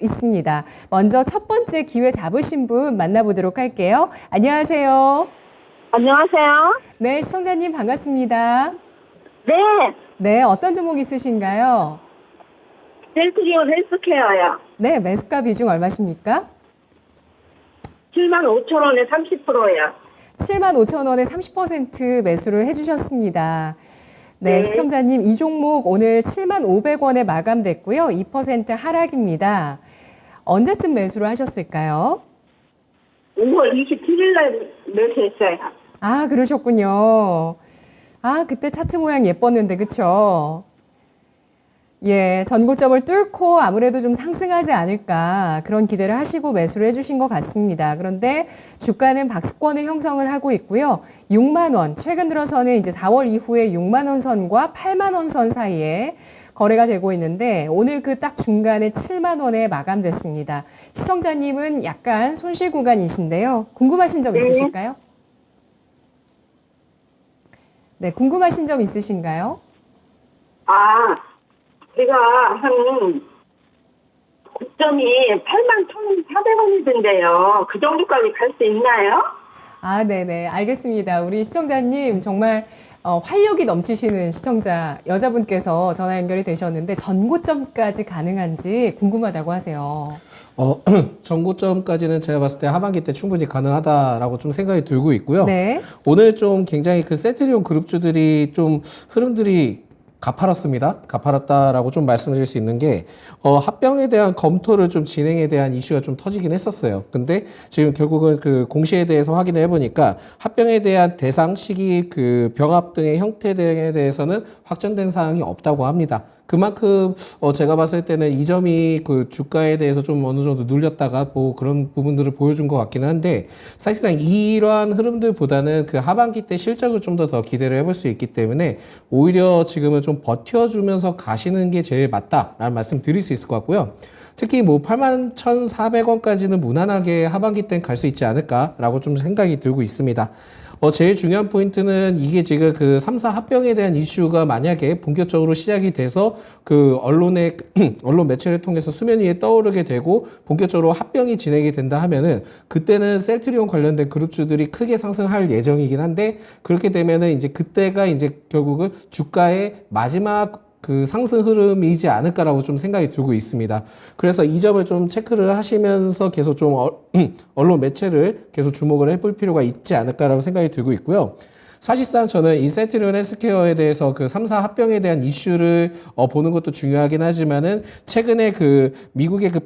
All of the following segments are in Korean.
있습니다. 먼저 첫 번째 기회 잡으신 분 만나보도록 할게요. 안녕하세요. 안녕하세요. 네, 시청자님 반갑습니다. 네, 네, 어떤 종목 있으신가요? 셀트리온 헬스케어요. 네, 매수가 비중 얼마십니까? 75,000원에 30%예요. 75,000원에 30% 매수를 해주셨습니다. 네, 네. 시청자님 이 종목 오늘 75,500원에 마감됐고요. 2% 하락입니다. 언제쯤 매수를 하셨을까요? 5월 27일 날 매수했어요. 아, 그러셨군요. 아, 그때 차트 모양 예뻤는데, 그쵸? 예, 전고점을 뚫고 아무래도 좀 상승하지 않을까 그런 기대를 하시고 매수를 해주신 것 같습니다. 그런데 주가는 박스권을 형성을 하고 있고요. 6만 원, 최근 들어서는 이제 4월 이후에 6만 원 선과 8만 원 선 사이에 거래가 되고 있는데 오늘 그 딱 중간에 7만 원에 마감됐습니다. 시청자님은 약간 손실 구간이신데요. 궁금하신 점 있으실까요? 네, 궁금하신 점 있으신가요? 아, 제가 한 고점이 81,400원이던데요. 그 정도까지 갈 수 있나요? 아, 네네. 알겠습니다. 우리 시청자님 정말 활력이 넘치시는 시청자 여자분께서 전화 연결이 되셨는데 전고점까지 가능한지 궁금하다고 하세요. 전고점까지는 제가 봤을 때 하반기 때 충분히 가능하다라고 좀 생각이 들고 있고요. 네. 오늘 좀 굉장히 그 셀트리온 그룹주들이 좀 흐름들이 가파랐다라고 좀 말씀드릴 수 있는 게, 합병에 대한 검토를 좀 진행에 대한 이슈가 좀 터지긴 했었어요. 근데 지금 결국은 그 공시에 대해서 확인을 해보니까 합병에 대한 대상, 시기, 그 병합 등의 형태 등에 대해서는 확정된 사항이 없다고 합니다. 그만큼 제가 봤을 때는 이 점이 그 주가에 대해서 좀 어느 정도 눌렸다가 뭐 그런 부분들을 보여준 것 같기는 한데, 사실상 이러한 흐름들보다는 그 하반기 때 실적을 좀 더 기대를 해볼 수 있기 때문에 오히려 지금은 좀 버텨주면서 가시는 게 제일 맞다라는 말씀 드릴 수 있을 것 같고요. 특히 뭐 81,400원까지는 무난하게 하반기 땐 갈 수 있지 않을까라고 좀 생각이 들고 있습니다. 제일 중요한 포인트는 이게 지금 그 3사 합병에 대한 이슈가 만약에 본격적으로 시작이 돼서 그 언론 매체를 통해서 수면 위에 떠오르게 되고 본격적으로 합병이 진행이 된다 하면은 그때는 셀트리온 관련된 그룹주들이 크게 상승할 예정이긴 한데, 그렇게 되면은 이제 그때가 이제 결국은 주가의 마지막 그 상승 흐름이지 않을까라고 좀 생각이 들고 있습니다. 그래서 이 점을 좀 체크를 하시면서 계속 좀 언론 매체를 계속 주목을 해볼 필요가 있지 않을까라고 생각이 들고 있고요. 사실상 저는 이 셀트리온 헬스케어에 대해서 그 3사 합병에 대한 이슈를 보는 것도 중요하긴 하지만은 최근에 그 미국의 그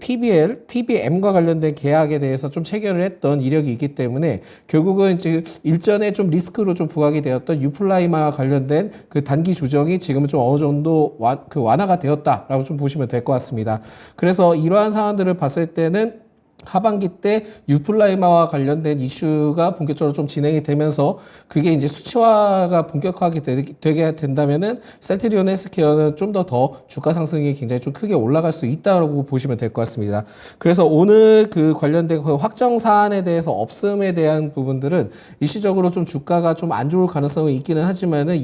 PBM과 관련된 계약에 대해서 좀 체결을 했던 이력이 있기 때문에 결국은 지금 일전에 좀 리스크로 좀 부각이 되었던 유플라이마와 관련된 그 단기 조정이 지금은 좀 어느 정도 완화가 되었다라고 좀 보시면 될 것 같습니다. 그래서 이러한 상황들을 봤을 때는 하반기 때 유플라이마와 관련된 이슈가 본격적으로 좀 진행이 되면서 그게 이제 수치화가 본격화하게 되게 된다면은 셀트리온 헬스케어는 좀 더 주가 상승이 굉장히 좀 크게 올라갈 수 있다고 보시면 될 것 같습니다. 그래서 오늘 그 관련된 그 확정 사안에 대해서 없음에 대한 부분들은 일시적으로 좀 주가가 좀 안 좋을 가능성이 있기는 하지만은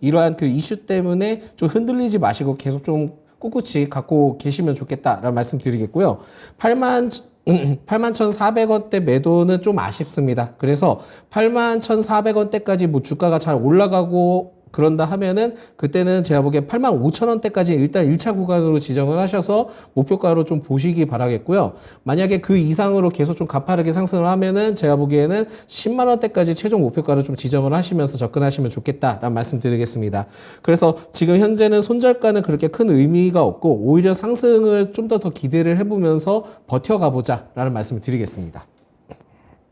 이러한 그 이슈 때문에 좀 흔들리지 마시고 계속 좀 꿋꿋이 갖고 계시면 좋겠다라는 말씀 드리겠고요. 81,400원대 매도는 좀 아쉽습니다. 그래서 81,400원대까지 뭐 주가가 잘 올라가고 그런다 하면은 그때는 제가 보기엔 85,000원대까지 일단 1차 구간으로 지정을 하셔서 목표가로 좀 보시기 바라겠고요. 만약에 그 이상으로 계속 좀 가파르게 상승을 하면은 제가 보기에는 10만 원대까지 최종 목표가를 좀 지정을 하시면서 접근하시면 좋겠다라는 말씀 드리겠습니다. 그래서 지금 현재는 손절가는 그렇게 큰 의미가 없고 오히려 상승을 좀 더 기대를 해보면서 버텨가 보자라는 말씀을 드리겠습니다.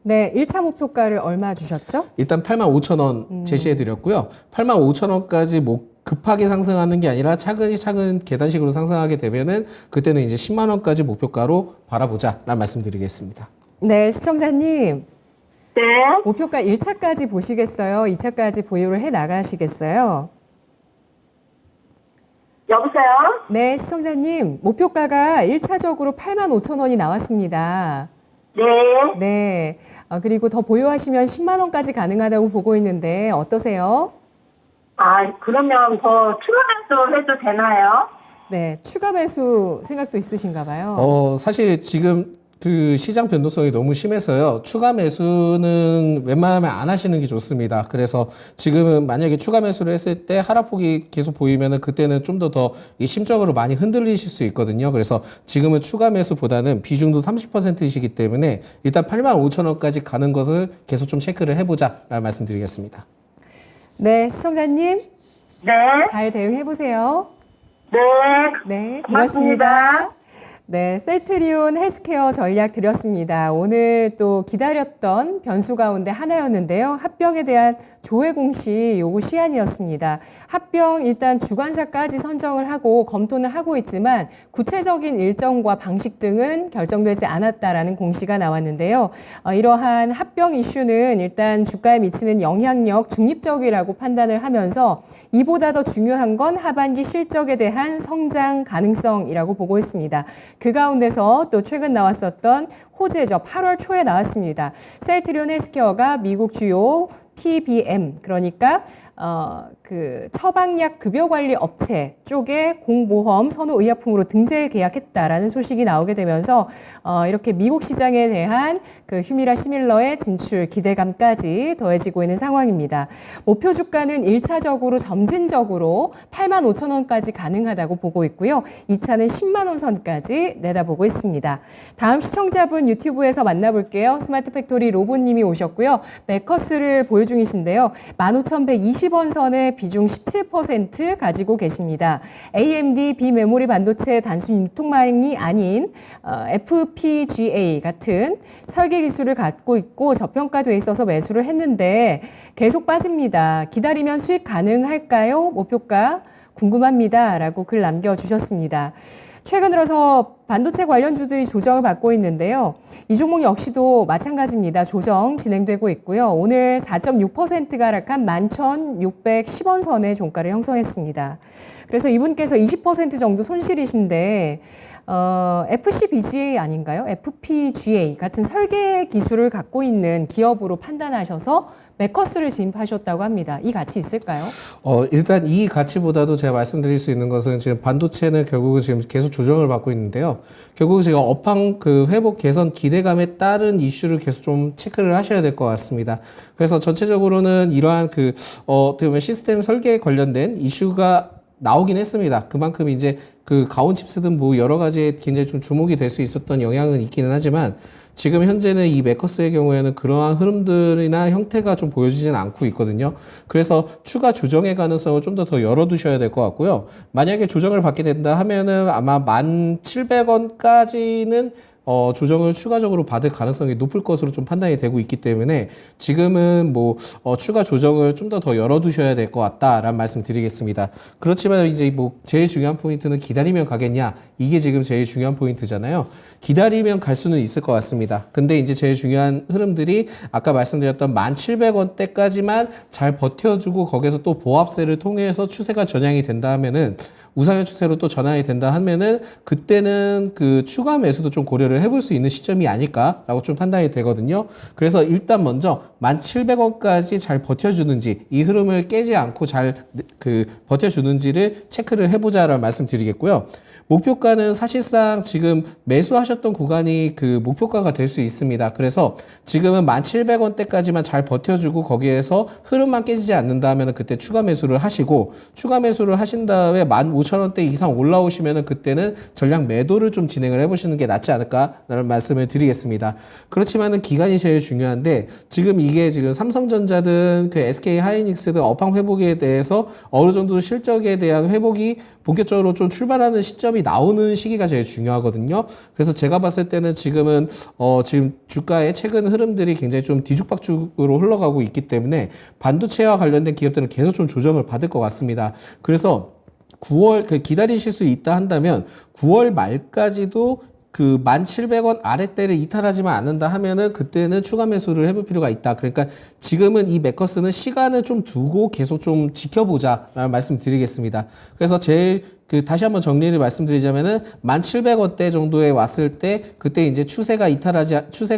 네, 1차 목표가를 얼마 주셨죠? 일단 85,000원 제시해 드렸고요. 85,000원까지 뭐 급하게 상승하는 게 아니라 차근차근 계단식으로 상승하게 되면은 그때는 이제 10만 원까지 목표가로 바라보자라는 말씀드리겠습니다. 네, 시청자님. 네. 목표가 1차까지 보시겠어요? 2차까지 보유를 해 나가시겠어요? 여보세요? 네, 시청자님. 목표가가 1차적으로 85,000원이 나왔습니다. 네. 네. 그리고 더 보유하시면 10만 원까지 가능하다고 보고 있는데 어떠세요? 아, 그러면 더 추가해서 해도 되나요? 네, 추가 매수 생각도 있으신가 봐요. 사실 지금 그 시장 변동성이 너무 심해서요. 추가 매수는 웬만하면 안 하시는 게 좋습니다. 그래서 지금은 만약에 추가 매수를 했을 때 하락폭이 계속 보이면은 그때는 좀 더 심적으로 많이 흔들리실 수 있거든요. 그래서 지금은 추가 매수보다는 비중도 30%이시기 때문에 일단 85,000원까지 가는 것을 계속 좀 체크를 해보자라는 말씀드리겠습니다. 네, 시청자님 네. 잘 대응해보세요. 네. 네, 고맙습니다. 고맙습니다. 네, 셀트리온 헬스케어 전략 드렸습니다. 오늘 또 기다렸던 변수 가운데 하나였는데요. 합병에 대한 조회 공시 요구 시한이었습니다. 합병 일단 주관사까지 선정을 하고 검토는 하고 있지만 구체적인 일정과 방식 등은 결정되지 않았다라는 공시가 나왔는데요. 이러한 합병 이슈는 일단 주가에 미치는 영향력 중립적이라고 판단을 하면서 이보다 더 중요한 건 하반기 실적에 대한 성장 가능성이라고 보고 있습니다. 그 가운데서 또 최근 나왔었던 호재죠. 8월 초에 나왔습니다. 셀트리온 헬스케어가 미국 주요 PBM, 그러니까 그 처방약 급여관리 업체 쪽에 공보험 선호의약품으로 등재 계약했다라는 소식이 나오게 되면서 이렇게 미국 시장에 대한 그 휴미라 시밀러의 진출 기대감까지 더해지고 있는 상황입니다. 목표 주가는 1차적으로 점진적으로 85,000원까지 가능하다고 보고 있고요. 2차는 10만 원 선까지 내다보고 있습니다. 다음 시청자분 유튜브에서 만나볼게요. 스마트 팩토리 로봇님이 오셨고요. 매커스를 중이신데요. 15,120원 선의 비중 17% 가지고 계십니다. AMD 비메모리 반도체 단순 유통망이 아닌 FPGA 같은 설계 기술을 갖고 있고 저평가돼 있어서 매수를 했는데 계속 빠집니다. 기다리면 수익 가능할까요? 목표가 궁금합니다. 라고 글 남겨주셨습니다. 최근 들어서 반도체 관련주들이 조정을 받고 있는데요. 이 종목 역시도 마찬가지입니다. 조정 진행되고 있고요. 오늘 4.6%가 하락한 11,610원 선의 종가를 형성했습니다. 그래서 이분께서 20% 정도 손실이신데 FCBGA 아닌가요? FPGA 같은 설계 기술을 갖고 있는 기업으로 판단하셔서 매커스를 진입하셨다고 합니다. 이 가치 있을까요? 일단 이 가치보다도 제가 말씀드릴 수 있는 것은 지금 반도체는 결국은 지금 계속 조정을 받고 있는데요. 결국 제가 업황 그 회복 개선 기대감에 따른 이슈를 계속 좀 체크를 하셔야 될 것 같습니다. 그래서 전체적으로는 이러한 그 어떻게 보면 시스템 설계에 관련된 이슈가 나오긴 했습니다. 그만큼 이제 그 가온 칩스든 뭐 여러 가지에 굉장히 좀 주목이 될 수 있었던 영향은 있기는 하지만 지금 현재는 이 매커스의 경우에는 그러한 흐름들이나 형태가 좀 보여지지는 않고 있거든요. 그래서 추가 조정의 가능성을 좀 더 열어두셔야 될 것 같고요. 만약에 조정을 받게 된다 하면은 아마 1,700원까지는 조정을 추가적으로 받을 가능성이 높을 것으로 좀 판단이 되고 있기 때문에 지금은 뭐 추가 조정을 좀 더 열어두셔야 될 것 같다라는 말씀 드리겠습니다. 그렇지만 이제 뭐 제일 중요한 포인트는 기다리면 가겠냐, 이게 지금 제일 중요한 포인트잖아요. 기다리면 갈 수는 있을 것 같습니다. 근데 이제 제일 중요한 흐름들이 아까 말씀드렸던 1,700원대까지만 잘 버텨주고 거기서 또 보합세를 통해서 추세가 전향이 된다 하면은 우상향 추세로 또 전환이 된다 하면은 그때는 그 추가 매수도 좀 고려를 해볼 수 있는 시점이 아닐까라고 좀 판단이 되거든요. 그래서 일단 먼저 1,700원까지 잘 버텨주는지, 이 흐름을 깨지 않고 잘 그 버텨주는지를 체크를 해보자라는 말씀드리겠고요. 목표가는 사실상 지금 매수하셨던 구간이 그 목표가가 될 수 있습니다. 그래서 지금은 1,700원대까지만 잘 버텨주고 거기에서 흐름만 깨지지 않는다 하면 그때 추가 매수를 하시고, 추가 매수를 하신 다음에 15,000원대 이상 올라오시면 그때는 전량 매도를 좀 진행을 해보시는 게 낫지 않을까라는 말씀을 드리겠습니다. 그렇지만은 기간이 제일 중요한데 지금 이게 지금 삼성전자든 그 SK 하이닉스든 업황 회복에 대해서 어느 정도 실적에 대한 회복이 본격적으로 좀 출발하는 시점이 나오는 시기가 제일 중요하거든요. 그래서 제가 봤을 때는 지금은 지금 주가의 최근 흐름들이 굉장히 좀 뒤죽박죽으로 흘러가고 있기 때문에 반도체와 관련된 기업들은 계속 좀 조정을 받을 것 같습니다. 그래서 9월 기다리실 수 있다 한다면 9월 말까지도 그 1,700원 아랫대를 이탈하지만 않는다 하면은 그때는 추가 매수를 해볼 필요가 있다. 그러니까 지금은 이 매커스는 시간을 좀 두고 계속 좀 지켜보자라는 말씀드리겠습니다. 그래서 제일 다시 한번 정리를 말씀드리자면은 1,700원대 정도에 왔을 때 그때 이제 추세가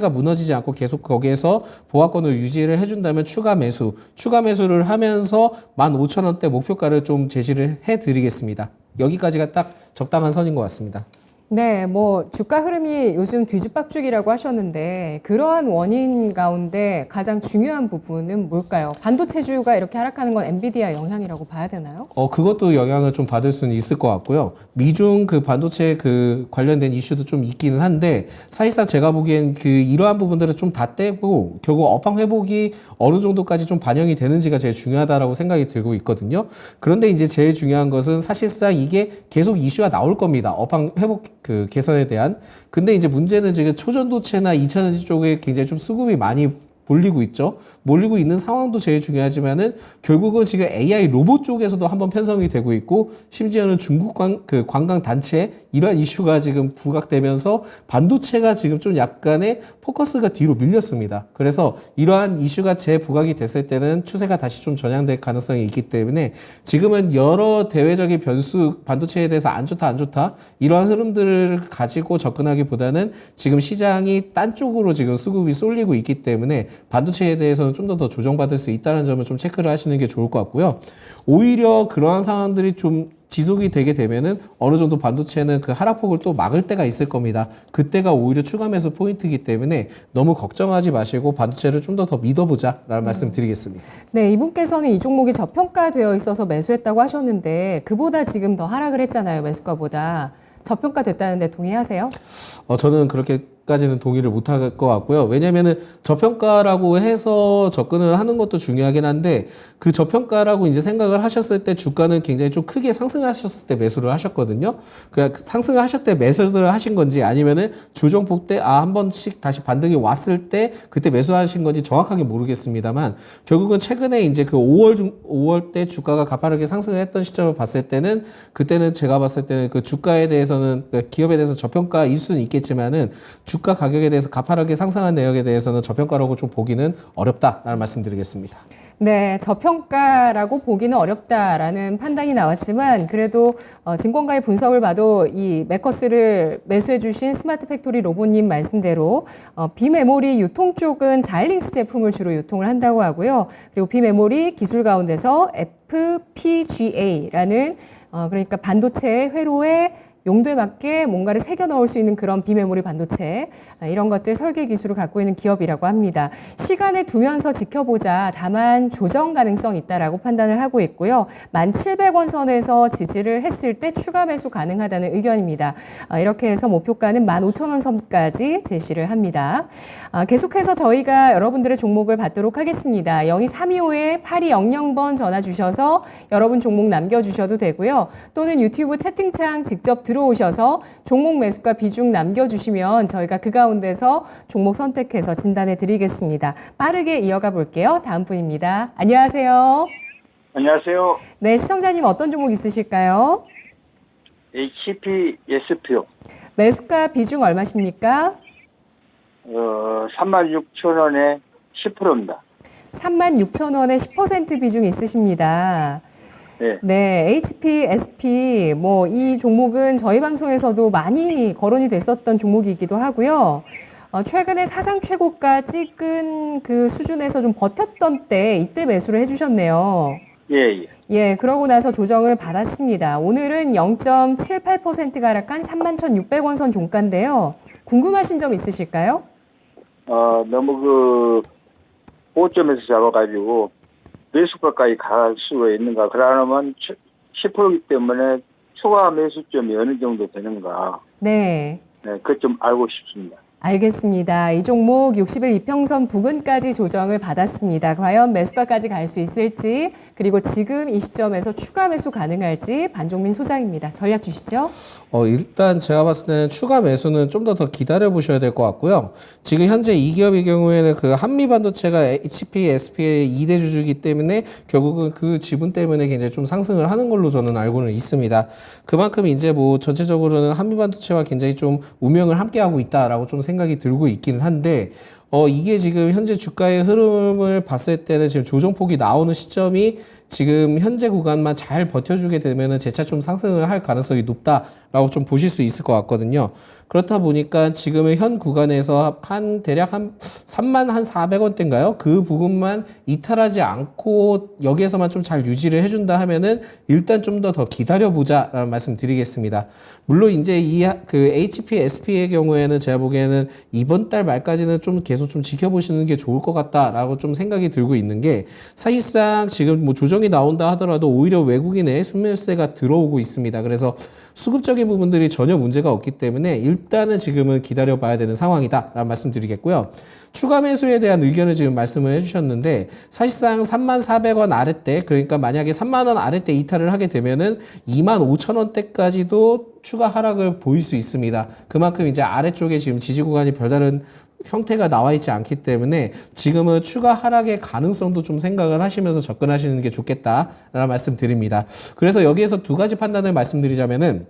무너지지 않고 계속 거기에서 보합권을 유지를 해준다면 추가 매수를 하면서 15,000원대 목표가를 좀 제시를 해드리겠습니다. 여기까지가 딱 적당한 선인 것 같습니다. 네, 뭐 주가 흐름이 요즘 뒤죽박죽이라고 하셨는데 그러한 원인 가운데 가장 중요한 부분은 뭘까요? 반도체주가 이렇게 하락하는 건 엔비디아 영향이라고 봐야 되나요? 그것도 영향을 좀 받을 수는 있을 것 같고요. 미중 그 반도체 그 관련된 이슈도 좀 있기는 한데 사실상 제가 보기엔 그 이러한 부분들을 좀 다 떼고 결국 업황 회복이 어느 정도까지 좀 반영이 되는지가 제일 중요하다라고 생각이 들고 있거든요. 그런데 이제 제일 중요한 것은 사실상 이게 계속 이슈가 나올 겁니다. 업황 회복 그 개선에 대한. 근데 이제 문제는 지금 초전도체나 2차전지 쪽에 굉장히 좀 수급이 많이 몰리고 있죠. 몰리고 있는 상황도 제일 중요하지만은 결국은 지금 AI 로봇 쪽에서도 한번 편성이 되고 있고 심지어는 중국 관광 단체 이러한 이슈가 지금 부각되면서 반도체가 지금 좀 약간의 포커스가 뒤로 밀렸습니다. 그래서 이러한 이슈가 재부각이 됐을 때는 추세가 다시 좀 전향될 가능성이 있기 때문에 지금은 여러 대외적인 변수 반도체에 대해서 안 좋다 이러한 흐름들을 가지고 접근하기보다는 지금 시장이 딴 쪽으로 지금 수급이 쏠리고 있기 때문에 반도체에 대해서는 좀 더 조정받을 수 있다는 점을 좀 체크를 하시는 게 좋을 것 같고요. 오히려 그러한 상황들이 좀 지속이 되게 되면은 어느 정도 반도체는 그 하락폭을 또 막을 때가 있을 겁니다. 그때가 오히려 추가 매수 포인트이기 때문에 너무 걱정하지 마시고 반도체를 좀 더 믿어보자라는 말씀 드리겠습니다. 네, 이분께서는 이 종목이 저평가되어 있어서 매수했다고 하셨는데 그보다 지금 더 하락을 했잖아요, 매수가보다. 저평가됐다는데 동의하세요? 저는 그렇게까지는 동의를 못할 것 같고요. 왜냐면은 저평가라고 해서 접근을 하는 것도 중요하긴 한데 그 저평가라고 이제 생각을 하셨을 때 주가는 굉장히 좀 크게 상승하셨을 때 매수를 하셨거든요. 그냥 상승을 하셨을 때 매수를 하신 건지 아니면은 조정폭 때 한 번씩 다시 반등이 왔을 때 그때 매수하신 건지 정확하게 모르겠습니다만 결국은 최근에 이제 그 5월 때 주가가 가파르게 상승을 했던 시점을 봤을 때는 그때는 제가 봤을 때는 그 주가에 대해서는 기업에 대해서 저평가일 수는 있겠지만은 주가 가격에 대해서 가파르게 상승한 내역에 대해서는 저평가라고 좀 보기는 어렵다라는 말씀드리겠습니다. 네, 저평가라고 보기는 어렵다라는 판단이 나왔지만 그래도 증권가의 분석을 봐도 이 매커스를 매수해 주신 스마트 팩토리 로봇님 말씀대로 비메모리 유통 쪽은 자일링스 제품을 주로 유통을 한다고 하고요. 그리고 비메모리 기술 가운데서 FPGA라는 그러니까 반도체 회로에 용도에 맞게 뭔가를 새겨 넣을 수 있는 그런 비메모리 반도체 이런 것들 설계 기술을 갖고 있는 기업이라고 합니다. 시간을 두면서 지켜보자. 다만 조정 가능성이 있다라고 판단을 하고 있고요. 1,700원 선에서 지지를 했을 때 추가 매수 가능하다는 의견입니다. 이렇게 해서 목표가는 15,000원 선까지 제시를 합니다. 계속해서 저희가 여러분들의 종목을 받도록 하겠습니다. 02325-8200번 전화 주셔서 여러분 종목 남겨주셔도 되고요. 또는 유튜브 채팅창 직접 들어오셔서 종목 매수가 비중 남겨주시면 저희가 그 가운데서 종목 선택해서 진단해 드리겠습니다. 빠르게 이어가 볼게요. 다음 분입니다. 안녕하세요. 안녕하세요. 네, 시청자님 어떤 종목 있으실까요? HPSP요. 매수가 비중 얼마십니까? 36,000원에 10%입니다. 36,000원에 10% 비중 있으십니다. 네. 네, HPSP 이 종목은 저희 방송에서도 많이 거론이 됐었던 종목이기도 하고요. 최근에 사상 최고가 찍은 그 수준에서 좀 버텼던 때 이때 매수를 해주셨네요. 예. 예, 그러고 나서 조정을 받았습니다. 오늘은 0.78%가 하락한 31,600원 선 종가인데요. 궁금하신 점 있으실까요? 너무 고점에서 잡아가지고 매수가까지 갈 수가 있는가? 그러면 10%이기 때문에 추가 매수점이 어느 정도 되는가? 네. 네, 그것 좀 알고 싶습니다. 알겠습니다. 이 종목 60일 이평선 부근까지 조정을 받았습니다. 과연 매수가까지 갈 수 있을지, 그리고 지금 이 시점에서 추가 매수 가능할지 반종민 소장입니다. 전략 주시죠. 일단 제가 봤을 때는 추가 매수는 좀 더 기다려 보셔야 될 것 같고요. 지금 현재 이 기업의 경우에는 그 한미반도체가 HP, SP의 2대 주주이기 때문에 결국은 그 지분 때문에 굉장히 좀 상승을 하는 걸로 저는 알고는 있습니다. 그만큼 이제 뭐 전체적으로는 한미반도체와 굉장히 좀 운명을 함께하고 있다라고 좀 생각이 들고 있기는 한데, 이게 지금 현재 주가의 흐름을 봤을 때는 지금 조정폭이 나오는 시점이 지금 현재 구간만 잘 버텨주게 되면은 재차 좀 상승을 할 가능성이 높다라고 좀 보실 수 있을 것 같거든요. 그렇다 보니까 지금의 현 구간에서 대략 한 34,400원대인가요? 그 부분만 이탈하지 않고 여기에서만 좀 잘 유지를 해준다 하면은 일단 좀 더 기다려보자라는 말씀 드리겠습니다. 물론 이제 그 HP, SP의 경우에는 제가 보기에는 이번 달 말까지는 좀 계속 좀 지켜보시는 게 좋을 것 같다라고 좀 생각이 들고 있는 게, 사실상 지금 뭐 조정이 나온다 하더라도 오히려 외국인의 순매수세가 들어오고 있습니다. 그래서 수급적인 부분들이 전혀 문제가 없기 때문에 일단은 지금은 기다려봐야 되는 상황이다라는 말씀 드리겠고요. 추가 매수에 대한 의견을 지금 말씀을 해주셨는데, 사실상 34,000원 아래때, 그러니까 만약에 30,000원 아래때 이탈을 하게 되면은 25,000원대까지도 추가 하락을 보일 수 있습니다. 그만큼 이제 아래쪽에 지금 지지 구간이 별다른 형태가 나와 있지 않기 때문에 지금은 추가 하락의 가능성도 좀 생각을 하시면서 접근하시는 게 좋겠다라는 말씀 드립니다. 그래서 여기에서 두 가지 판단을 말씀드리자면은,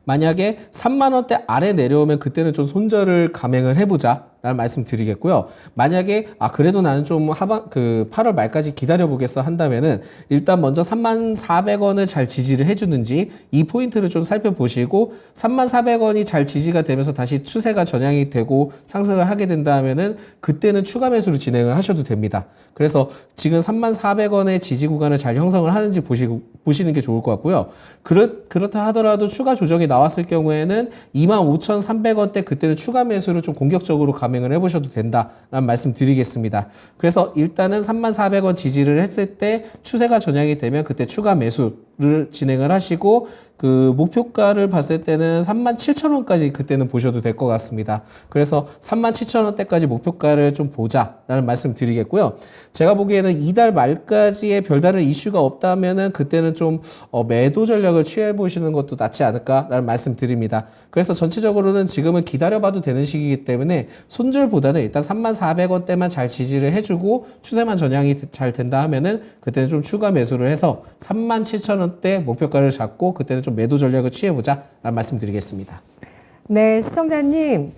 만약에 30,000원대 아래 내려오면 그때는 좀 손절을 감행을 해보자 라는 말씀 드리겠고요. 만약에 그래도 나는 좀 8월 말까지 기다려보겠어 한다면은 일단 먼저 34,000원을 잘 지지를 해주는지 이 포인트를 좀 살펴보시고, 34,000원이 잘 지지가 되면서 다시 추세가 전향이 되고 상승을 하게 된다면은 그때는 추가 매수를 진행을 하셔도 됩니다. 그래서 지금 34,000원의 지지 구간을 잘 형성을 하는지 보시는 게 좋을 것 같고요. 그렇다 하더라도 추가 조정이 나왔을 경우에는 25,300원대 그때는 추가 매수를 좀 공격적으로 감행을 해보셔도 된다라는 말씀 드리겠습니다. 그래서 일단은 34,000원 지지를 했을 때 추세가 전향이 되면 그때 추가 매수를 진행을 하시고, 그 목표가를 봤을 때는 37,000원까지 그때는 보셔도 될 것 같습니다. 그래서 37,000원대까지 목표가를 좀 보자라는 말씀 드리겠고요. 제가 보기에는 이달 말까지의 별다른 이슈가 없다면은 그때는 좀 매도 전략을 취해 보시는 것도 낫지 않을까라는 말씀 드립니다. 그래서 전체적으로는 지금은 기다려봐도 되는 시기이기 때문에 손절보다는 일단 34,000원대만 잘 지지를 해주고 추세만 전향이 잘 된다 하면은 그때는 좀 추가 매수를 해서 37,000원대 목표가를 잡고 그때는 좀 매도 전략을 취해보자 라는 말씀 드리겠습니다. 네, 시청자님.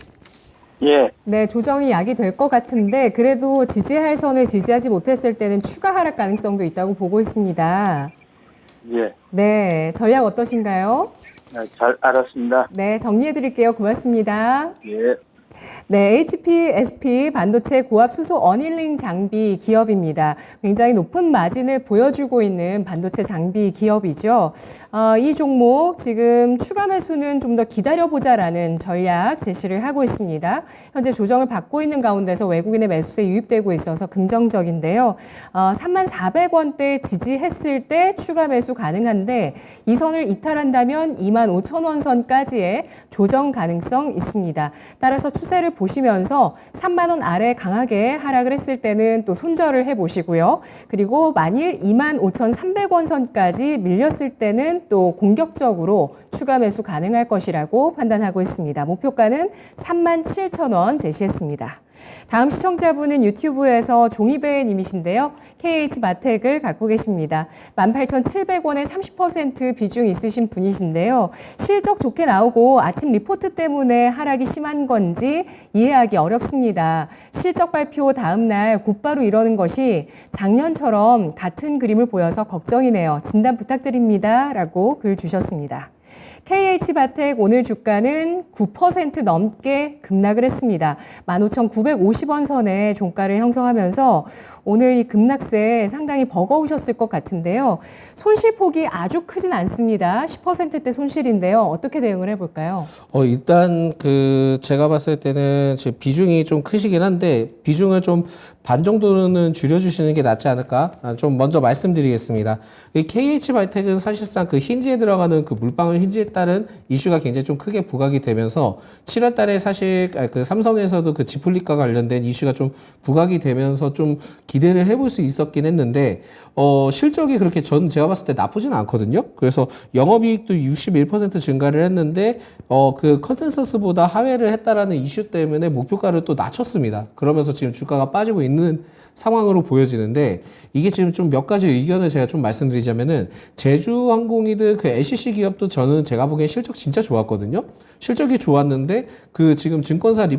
예. 네, 조정이 약이 될 것 같은데 그래도 지지할 선을 지지하지 못했을 때는 추가 하락 가능성도 있다고 보고 있습니다. 예. 네, 전략 어떠신가요? 잘 알았습니다. 네, 정리해 드릴게요. 고맙습니다. 예. 네, HP, SP 반도체 고압 수소 어닐링 장비 기업입니다. 굉장히 높은 마진을 보여주고 있는 반도체 장비 기업이죠. 이 종목 지금 추가 매수는 좀 더 기다려보자라는 전략 제시를 하고 있습니다. 현재 조정을 받고 있는 가운데서 외국인의 매수세 유입되고 있어서 긍정적인데요. 34,000원대 지지했을 때 추가 매수 가능한데 이 선을 이탈한다면 25,000원 선까지의 조정 가능성 있습니다. 따라서 추세를 보시면서 30,000원 아래 강하게 하락을 했을 때는 또 손절을 해보시고요. 그리고 만일 25,300원 선까지 밀렸을 때는 또 공격적으로 추가 매수 가능할 것이라고 판단하고 있습니다. 목표가는 37,000원 제시했습니다. 다음 시청자분은 유튜브에서 종이배님이신데요. KH마텍을 갖고 계십니다. 18,700원에 30% 비중 있으신 분이신데요. 실적 좋게 나오고 아침 리포트 때문에 하락이 심한 건지 이해하기 어렵습니다. 실적 발표 다음 날 곧바로 이러는 것이 작년처럼 같은 그림을 보여서 걱정이네요. 진단 부탁드립니다. 라고 글 주셨습니다. KH바텍 오늘 주가는 9% 넘게 급락을 했습니다. 15,950원 선에 종가를 형성하면서 오늘 이 급락세 상당히 버거우셨을 것 같은데요. 손실폭이 아주 크진 않습니다. 10%대 손실인데요. 어떻게 대응을 해볼까요? 일단 제가 봤을 때는 지금 비중이 좀 크시긴 한데 비중을 좀 반 정도는 줄여주시는 게 낫지 않을까? 좀 먼저 말씀드리겠습니다. 이 KH바텍은 사실상 그 힌지에 들어가는 그 물방울 힌지에 따른 이슈가 굉장히 좀 크게 부각이 되면서 7월 달에 사실 그 삼성에서도 그 지플리과 관련된 이슈가 좀 부각이 되면서 좀 기대를 해볼 수 있었긴 했는데 실적이 그렇게 제가 봤을 때 나쁘진 않거든요. 그래서 영업이익도 61% 증가를 했는데 그 컨센서스보다 하회를 했다라는 이슈 때문에 목표가를 또 낮췄습니다. 그러면서 지금 주가가 빠지고 있는 상황으로 보여지는데 이게 지금 좀 몇 가지 의견을 제가 좀 말씀드리자면은 제주항공이든 그 LCC 기업도 저는 제가 보기엔 실적 진짜 좋았거든요. 실적이 좋았는데 그 지금 증권사에서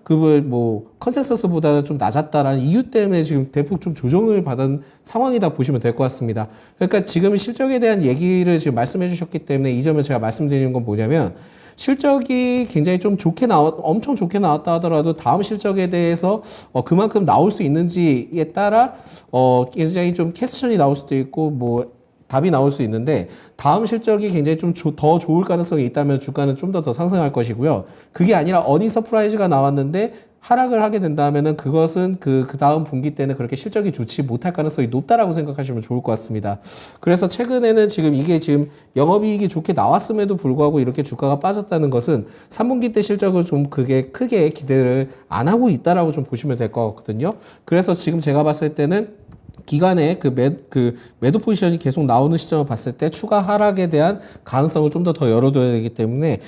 그 뭐 컨센서스보다는 좀 낮았다라는 이유 때문에 지금 대폭 좀 조정을 받은 상황이다 보시면 될 것 같습니다. 그러니까 지금 실적에 대한 얘기를 지금 말씀해 주셨기 때문에 이 점을 제가 말씀드리는 건 뭐냐면 실적이 굉장히 좀 엄청 좋게 나왔다 하더라도 다음 실적에 대해서 그만큼 나올 수 있는지에 따라 굉장히 좀 퀘스천이 나올 수도 있고 뭐 답이 나올 수 있는데 다음 실적이 굉장히 좀 더 좋을 가능성이 있다면 주가는 좀 더 상승할 것이고요. 그게 아니라 어닝 서프라이즈가 나왔는데 하락을 하게 된다면은 그것은 그 다음 분기 때는 그렇게 실적이 좋지 못할 가능성이 높다라고 생각하시면 좋을 것 같습니다. 그래서 최근에는 지금 이게 지금 영업이익이 좋게 나왔음에도 불구하고 이렇게 주가가 빠졌다는 것은 3분기 때 실적을 좀 크게 기대를 안 하고 있다라고 좀 보시면 될 것 같거든요. 그래서 지금 제가 봤을 때는 기간에 매도 포지션이 계속 나오는 시점을 봤을 때 추가 하락에 대한 가능성을 좀 더 열어둬야 되기 때문에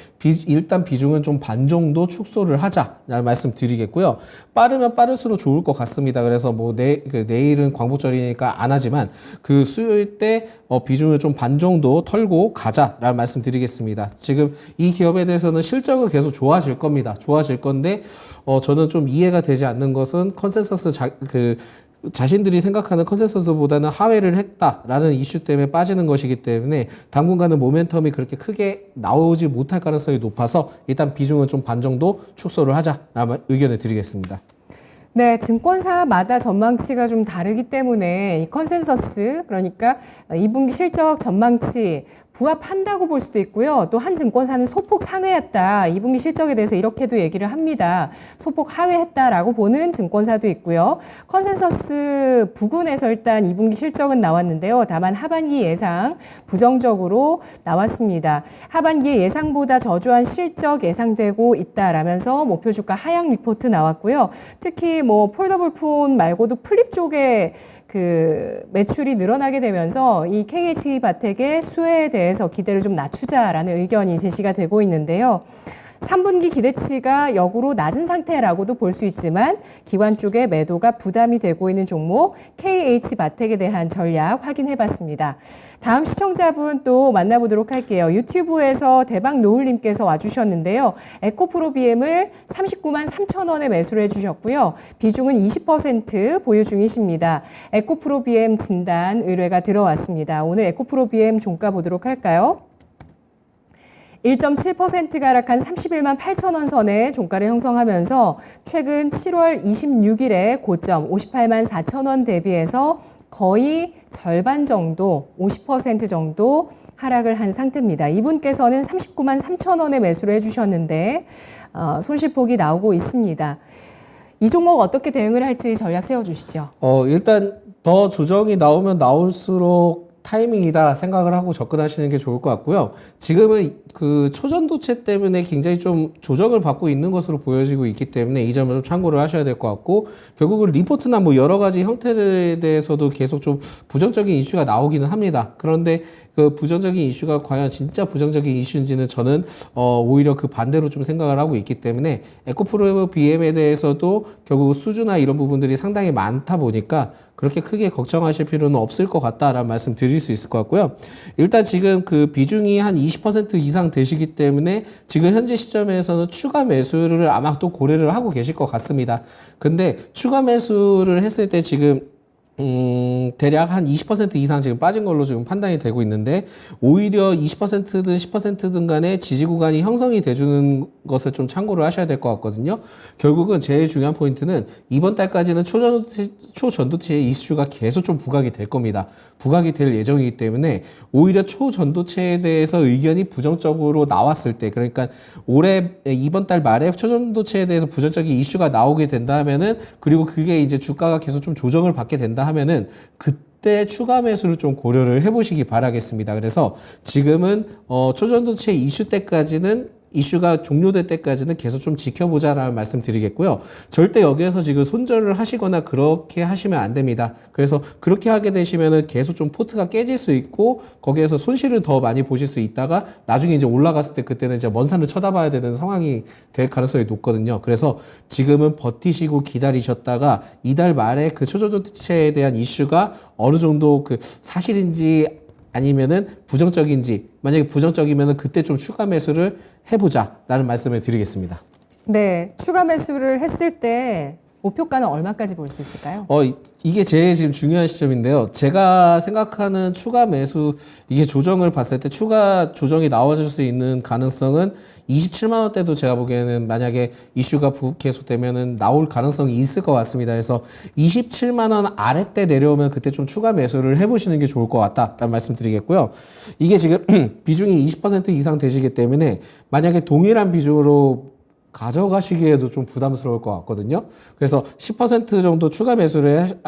일단 비중은 좀 반 정도 축소를 하자라는 말씀 드리겠고요. 빠르면 빠를수록 좋을 것 같습니다. 그래서 뭐 내일은 광복절이니까 안 하지만 그 수요일 때 비중을 좀 반 정도 털고 가자라는 말씀 드리겠습니다. 지금 이 기업에 대해서는 실적은 계속 좋아질 겁니다. 좋아질 건데 저는 좀 이해가 되지 않는 것은 컨센서스 자신들이 생각하는 컨센서스보다는 하회를 했다라는 이슈 때문에 빠지는 것이기 때문에 당분간은 모멘텀이 그렇게 크게 나오지 못할 가능성이 높아서 일단 비중은 좀 반 정도 축소를 하자라는 의견을 드리겠습니다. 네, 증권사마다 전망치가 좀 다르기 때문에 이 컨센서스, 그러니까 2분기 실적 전망치 부합한다고 볼 수도 있고요. 또 한 증권사는 소폭 상회했다. 2분기 실적에 대해서 이렇게도 얘기를 합니다. 소폭 하회했다라고 보는 증권사도 있고요. 컨센서스 부근에서 일단 2분기 실적은 나왔는데요. 다만 하반기 예상 부정적으로 나왔습니다. 하반기 예상보다 저조한 실적 예상되고 있다라면서 목표 주가 하향 리포트 나왔고요. 특히 뭐 폴더블 폰 말고도 플립 쪽에 그 매출이 늘어나게 되면서 이 KH 바텍의 수혜에 대해서 기대를 좀 낮추자라는 의견이 제시가 되고 있는데요. 3분기 기대치가 역으로 낮은 상태라고도 볼 수 있지만 기관 쪽의 매도가 부담이 되고 있는 종목 KH 바텍에 대한 전략 확인해 봤습니다. 다음 시청자분 또 만나보도록 할게요. 유튜브에서 대박 노을님께서 와주셨는데요. 에코프로 BM을 39만 3천 원에 매수를 해주셨고요. 비중은 20% 보유 중이십니다. 에코프로 BM 진단 의뢰가 들어왔습니다. 오늘 에코프로 BM 종가 보도록 할까요? 1.7%가 하락한 31만 8천 원 선에 종가를 형성하면서 최근 7월 26일에 고점 58만 4천 원 대비해서 거의 절반 정도, 50% 정도 하락을 한 상태입니다. 이분께서는 39만 3천 원에 매수를 해주셨는데 손실폭이 나오고 있습니다. 이 종목 어떻게 대응을 할지 전략 세워주시죠. 일단 더 조정이 나오면 나올수록 타이밍이다 생각을 하고 접근하시는 게 좋을 것 같고요. 지금은 그 초전도체 때문에 굉장히 좀 조정을 받고 있는 것으로 보여지고 있기 때문에 이 점을 좀 참고를 하셔야 될 것 같고, 결국은 리포트나 뭐 여러 가지 형태에 대해서도 계속 좀 부정적인 이슈가 나오기는 합니다. 그런데 그 부정적인 이슈가 과연 진짜 부정적인 이슈인지는 저는 오히려 그 반대로 좀 생각을 하고 있기 때문에 에코프로 BM에 대해서도 결국 수주나 이런 부분들이 상당히 많다 보니까 그렇게 크게 걱정하실 필요는 없을 것 같다라는 말씀 드릴 수 있을 것 같고요. 일단 지금 그 비중이 한 20% 이상 되시기 때문에 지금 현재 시점에서는 추가 매수를 아마 또 고려를 하고 계실 것 같습니다. 근데 추가 매수를 했을 때 지금 대략 한 20% 이상 지금 빠진 걸로 지금 판단이 되고 있는데, 오히려 20%든 10%든 간에 지지 구간이 형성이 돼주는 것을 좀 참고를 하셔야 될 것 같거든요. 결국은 제일 중요한 포인트는 이번 달까지는 초전도체의 이슈가 계속 좀 부각이 될 겁니다. 부각이 될 예정이기 때문에 오히려 초전도체에 대해서 의견이 부정적으로 나왔을 때, 그러니까 이번 달 말에 초전도체에 대해서 부정적인 이슈가 나오게 된다면은, 그리고 그게 이제 주가가 계속 좀 조정을 받게 된다 하면은 그때 추가 매수를 좀 고려를 해보시기 바라겠습니다. 그래서 지금은 초전도체 이슈 때까지는 이슈가 종료될 때까지는 계속 좀 지켜보자라는 말씀 드리겠고요. 절대 여기에서 지금 손절을 하시거나 그렇게 하시면 안 됩니다. 그래서 그렇게 하게 되시면은 계속 좀 포트가 깨질 수 있고 거기에서 손실을 더 많이 보실 수 있다가 나중에 이제 올라갔을 때 그때는 이제 먼 산을 쳐다봐야 되는 상황이 될 가능성이 높거든요. 그래서 지금은 버티시고 기다리셨다가 이달 말에 그 초전도체에 대한 이슈가 어느 정도 그 사실인지 아니면은 부정적인지, 만약에 부정적이면은 그때 좀 추가 매수를 해보자라는 말씀을 드리겠습니다. 네, 추가 매수를 했을 때 목표가는 얼마까지 볼 수 있을까요? 이게 제일 지금 중요한 시점인데요. 제가 생각하는 추가 매수, 이게 조정을 봤을 때 추가 조정이 나와줄 수 있는 가능성은 27만 원대도 제가 보기에는 만약에 이슈가 계속되면은 나올 가능성이 있을 것 같습니다. 그래서 27만 원 아래때 내려오면 그때 좀 추가 매수를 해보시는 게 좋을 것 같다라는 말씀 드리겠고요. 이게 지금 비중이 20% 이상 되시기 때문에 만약에 동일한 비중으로 가져가시기에도 좀 부담스러울 것 같거든요. 그래서 10% 정도 추가 매수를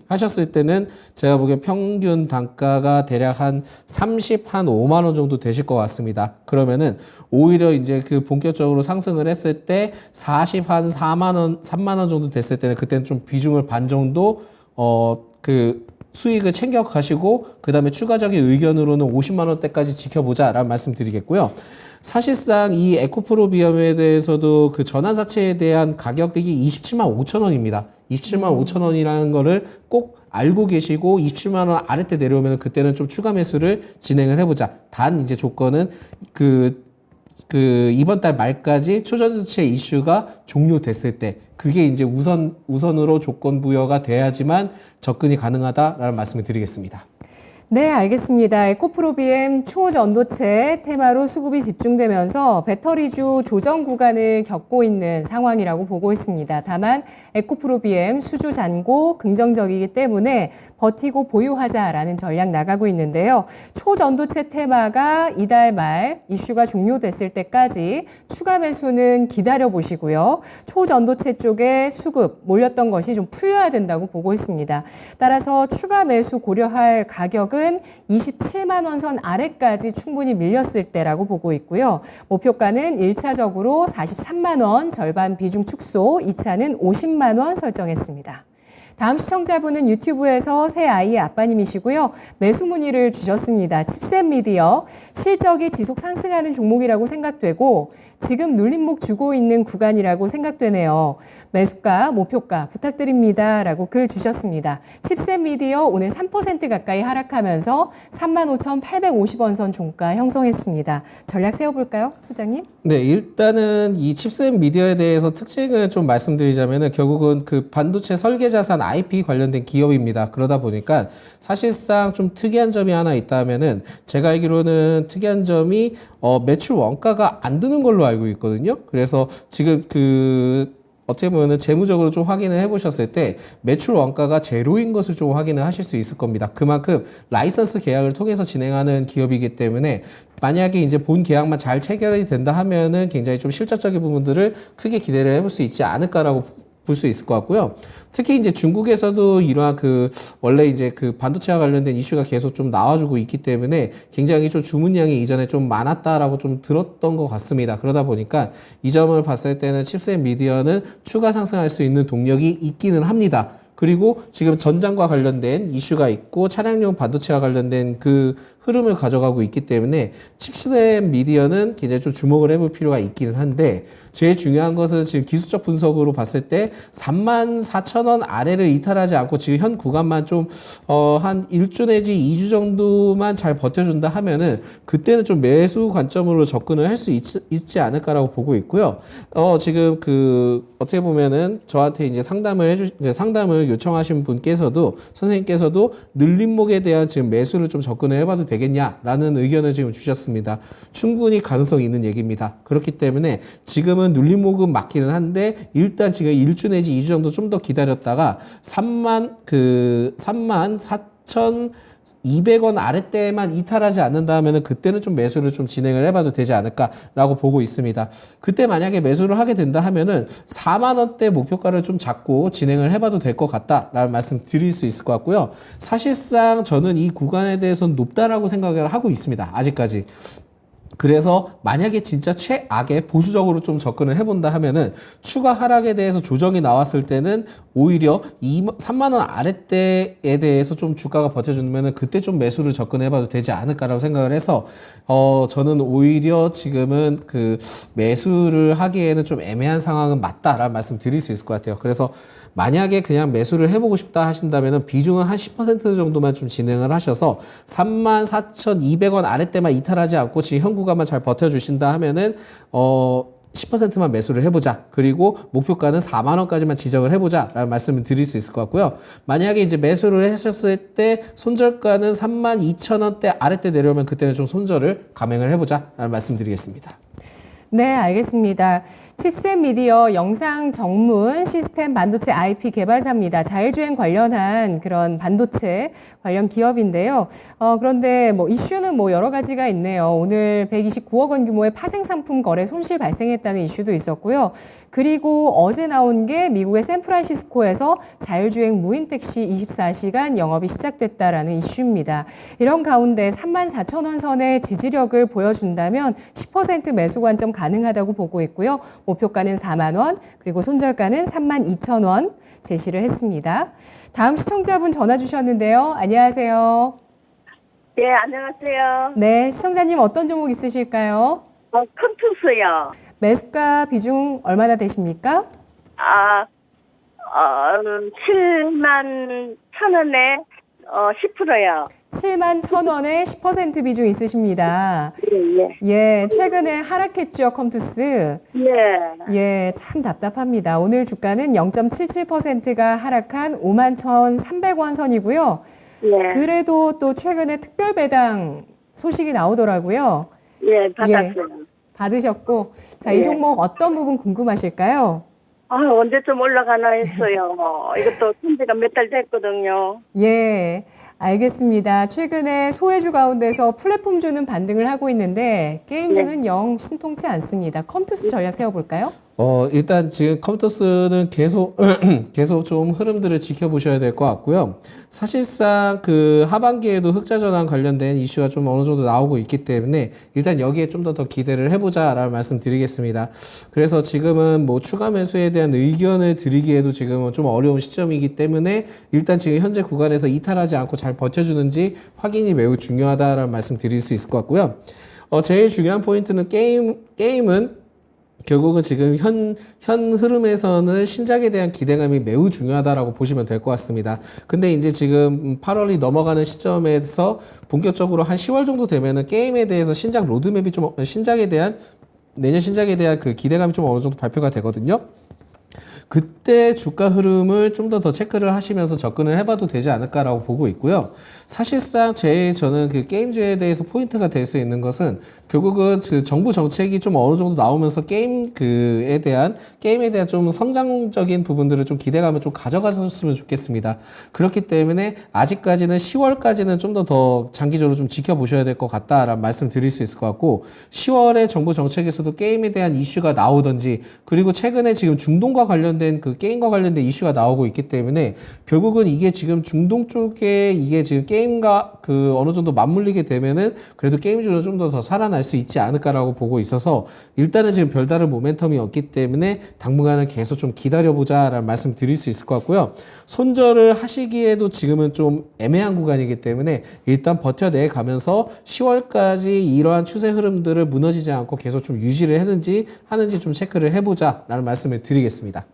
하셨을 때는 제가 보기엔 평균 단가가 대략 한 5만 원 정도 되실 것 같습니다. 그러면은 오히려 이제 그 본격적으로 상승을 했을 때 4만 원, 3만 원 정도 됐을 때는 그때는 좀 비중을 반 정도 그 수익을 챙겨 가시고 그다음에 추가적인 의견으로는 50만 원대까지 지켜보자라는 말씀 드리겠고요. 사실상 이 에코프로비엄에 대해서도 그 전환사채에 대한 가격이 27만 5천 원입니다. 27만 5천 원이라는 거를 꼭 알고 계시고 27만 원 아래때 내려오면 그때는 좀 추가 매수를 진행을 해보자. 단 이제 조건은 그 이번 달 말까지 초전도체 이슈가 종료됐을 때 그게 이제 우선으로 조건 부여가 돼야지만 접근이 가능하다라는 말씀을 드리겠습니다. 네, 알겠습니다. 에코프로비엠 초전도체 테마로 수급이 집중되면서 배터리주 조정 구간을 겪고 있는 상황이라고 보고 있습니다. 다만 에코프로비엠 수주 잔고 긍정적이기 때문에 버티고 보유하자라는 전략 나가고 있는데요. 초전도체 테마가 이달 말 이슈가 종료됐을 때까지 추가 매수는 기다려 보시고요. 초전도체 쪽에 수급 몰렸던 것이 좀 풀려야 된다고 보고 있습니다. 따라서 추가 매수 고려할 가격은 27만 원 선 아래까지 충분히 밀렸을 때라고 보고 있고요. 목표가는 1차적으로 43만 원 절반 비중 축소, 2차는 50만 원 설정했습니다. 다음 시청자분은 유튜브에서 새 아이의 아빠님이시고요. 매수 문의를 주셨습니다. 칩셋 미디어, 실적이 지속 상승하는 종목이라고 생각되고 지금 눌림목 주고 있는 구간이라고 생각되네요. 매수가, 목표가 부탁드립니다. 라고 글 주셨습니다. 칩셋 미디어 오늘 3% 가까이 하락하면서 35,850원 선 종가 형성했습니다. 전략 세워볼까요, 소장님? 네, 일단은 이 칩셋 미디어에 대해서 특징을 좀 말씀드리자면은 결국은 그 반도체 설계 자산 IP 관련된 기업입니다. 그러다 보니까 사실상 좀 특이한 점이 하나 있다면은 제가 알기로는 특이한 점이 매출 원가가 안 드는 걸로 알고 있거든요. 그래서 지금 어떻게 보면은 재무적으로 좀 확인을 해보셨을 때 매출 원가가 제로인 것을 좀 확인을 하실 수 있을 겁니다. 그만큼 라이선스 계약을 통해서 진행하는 기업이기 때문에 만약에 이제 본 계약만 잘 체결이 된다 하면은 굉장히 좀 실질적인 부분들을 크게 기대를 해볼 수 있지 않을까라고 볼 수 있을 것 같고요. 특히 이제 중국에서도 이러한 원래 이제 반도체와 관련된 이슈가 계속 좀 나와주고 있기 때문에 굉장히 좀 주문량이 이전에 좀 많았다라고 좀 들었던 것 같습니다. 그러다 보니까 이 점을 봤을 때는 칩셋 미디어는 추가 상승할 수 있는 동력이 있기는 합니다. 그리고 지금 전장과 관련된 이슈가 있고 차량용 반도체와 관련된 그 흐름을 가져가고 있기 때문에 칩셋 미디어는 굉장히 좀 주목을 해볼 필요가 있기는 한데 제일 중요한 것은 지금 기술적 분석으로 봤을 때 34,000원 아래를 이탈하지 않고 지금 현 구간만 좀 한 1주 내지 2주 정도만 잘 버텨준다 하면은 그때는 좀 매수 관점으로 접근을 할 수 있지 않을까라고 보고 있고요. 지금 어떻게 보면은 저한테 이제 상담을 요청하신 분께서도 선생님께서도 늘림목에 대한 지금 매수를 좀 접근을 해봐도 되겠냐라는 의견을 지금 주셨습니다. 충분히 가능성이 있는 얘기입니다. 그렇기 때문에 지금은 눌림목은 맞기는 한데 일단 지금 1주 내지 2주 정도 좀 더 기다렸다가 3만 34,200원 아래때만 이탈하지 않는다 하면은 그때는 좀 매수를 좀 진행을 해봐도 되지 않을까라고 보고 있습니다. 그때 만약에 매수를 하게 된다 하면은 4만 원대 목표가를 좀 잡고 진행을 해봐도 될 것 같다라는 말씀 드릴 수 있을 것 같고요. 사실상 저는 이 구간에 대해서는 높다라고 생각을 하고 있습니다. 아직까지. 그래서 만약에 진짜 최악의 보수적으로 좀 접근을 해본다 하면은 추가 하락에 대해서 조정이 나왔을 때는 오히려 3만 원 아래대에 대해서 좀 주가가 버텨주면은 그때 좀 매수를 접근해봐도 되지 않을까라고 생각을 해서 저는 오히려 지금은 그 매수를 하기에는 좀 애매한 상황은 맞다라는 말씀 드릴 수 있을 것 같아요. 그래서 만약에 그냥 매수를 해보고 싶다 하신다면은 비중은 한 10% 정도만 좀 진행을 하셔서 34,200원 아래때만 이탈하지 않고 지금 현 구간만 잘 버텨주신다 하면은 10%만 매수를 해보자. 그리고 목표가는 4만 원까지만 지정을 해보자. 라는 말씀을 드릴 수 있을 것 같고요. 만약에 이제 매수를 하셨을 때 손절가는 32,000원대 아래때 내려오면 그때는 좀 손절을 감행을 해보자. 라는 말씀 드리겠습니다. 네, 알겠습니다. 칩셋 미디어 영상 전문 시스템 반도체 IP 개발사입니다. 자율주행 관련한 그런 반도체 관련 기업인데요. 그런데 뭐 이슈는 뭐 여러 가지가 있네요. 오늘 129억 원 규모의 파생 상품 거래 손실 발생했다는 이슈도 있었고요. 그리고 어제 나온 게 미국의 샌프란시스코에서 자율주행 무인 택시 24시간 영업이 시작됐다라는 이슈입니다. 이런 가운데 34,000원 선의 지지력을 보여준다면 10% 매수 관점 가능하다고 보고 있고요. 목표가는 4만 원, 그리고 손절가는 32,000원 제시를 했습니다. 다음 시청자분 전화 주셨는데요. 안녕하세요. 네, 안녕하세요. 네, 시청자님 어떤 종목 있으실까요? 컴투스요. 매수가 비중 얼마나 되십니까? 7만 1,000원에 10%요. 7만 1,000원에 10% 비중 있으십니다. 예, 예, 최근에 하락했죠, 컴투스. 예. 예, 참 답답합니다. 오늘 주가는 0.77%가 하락한 51,300원 선이고요. 예. 그래도 또 최근에 특별 배당 소식이 나오더라고요. 예, 받았어요. 받으셨고, 자, 이 예. 종목 어떤 부분 궁금하실까요? 언제쯤 올라가나 했어요. 이것도 손지가 몇 달 됐거든요. 예, 알겠습니다. 최근에 소외주 가운데서 플랫폼주는 반등을 하고 있는데 게임주는 영 신통치 않습니다. 컴투스 전략 세워볼까요? 일단 지금 컴퓨터스는 계속 좀 흐름들을 지켜보셔야 될 것 같고요. 사실상 그 하반기에도 흑자 전환 관련된 이슈가 좀 어느 정도 나오고 있기 때문에 일단 여기에 좀 더 기대를 해보자라는 말씀 드리겠습니다. 그래서 지금은 뭐 추가 매수에 대한 의견을 드리기에도 지금은 좀 어려운 시점이기 때문에 일단 지금 현재 구간에서 이탈하지 않고 잘 버텨주는지 확인이 매우 중요하다라는 말씀 드릴 수 있을 것 같고요. 제일 중요한 포인트는 게임은 결국은 지금 현 흐름에서는 신작에 대한 기대감이 매우 중요하다라고 보시면 될 것 같습니다. 근데 이제 지금 8월이 넘어가는 시점에서 본격적으로 한 10월 정도 되면은 게임에 대해서 신작 로드맵이 좀 내년 신작에 대한 그 기대감이 좀 어느 정도 발표가 되거든요. 그때 주가 흐름을 좀 더 체크를 하시면서 접근을 해봐도 되지 않을까라고 보고 있고요. 사실상 저는 그 게임주에 대해서 포인트가 될 수 있는 것은 결국은 그 정부 정책이 좀 어느 정도 나오면서 게임에 대한 좀 성장적인 부분들을 좀 기대감을 좀 가져가셨으면 좋겠습니다. 그렇기 때문에 아직까지는 10월까지는 좀 더 장기적으로 좀 지켜보셔야 될 것 같다라는 말씀 드릴 수 있을 것 같고 10월에 정부 정책에서도 게임에 대한 이슈가 나오든지 그리고 최근에 지금 중동과 관련된 그 게임과 관련된 이슈가 나오고 있기 때문에 결국은 이게 지금 중동 쪽에 이게 지금 게임과 그 어느 정도 맞물리게 되면은 그래도 게임주는 좀 더 살아날 수 있지 않을까라고 보고 있어서 일단은 지금 별다른 모멘텀이 없기 때문에 당분간은 계속 좀 기다려보자라는 말씀 드릴 수 있을 것 같고요. 손절을 하시기에도 지금은 좀 애매한 구간이기 때문에 일단 버텨내 가면서 10월까지 이러한 추세 흐름들을 무너지지 않고 계속 좀 유지를 하는지 좀 체크를 해보자라는 말씀을 드리겠습니다.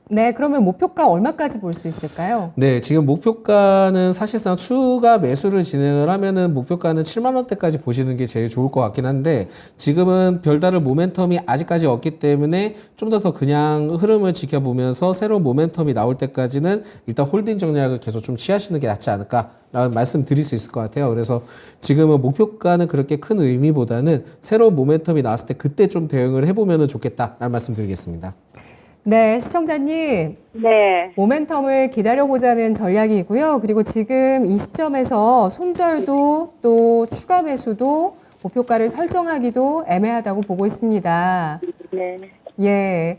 네, 그러면 목표가 얼마까지 볼 수 있을까요? 네, 지금 목표가는 사실상 추가 매수를 진행을 하면은 목표가는 7만 원대까지 보시는 게 제일 좋을 것 같긴 한데 지금은 별다른 모멘텀이 아직까지 없기 때문에 좀 더 그냥 흐름을 지켜보면서 새로운 모멘텀이 나올 때까지는 일단 홀딩 전략을 계속 좀 취하시는 게 낫지 않을까라는 말씀 드릴 수 있을 것 같아요. 그래서 지금은 목표가는 그렇게 큰 의미보다는 새로운 모멘텀이 나왔을 때 그때 좀 대응을 해보면 좋겠다라는 말씀 드리겠습니다. 네, 시청자님. 네. 모멘텀을 기다려보자는 전략이고요. 그리고 지금 이 시점에서 손절도 또 추가 매수도 목표가를 설정하기도 애매하다고 보고 있습니다. 네. 예,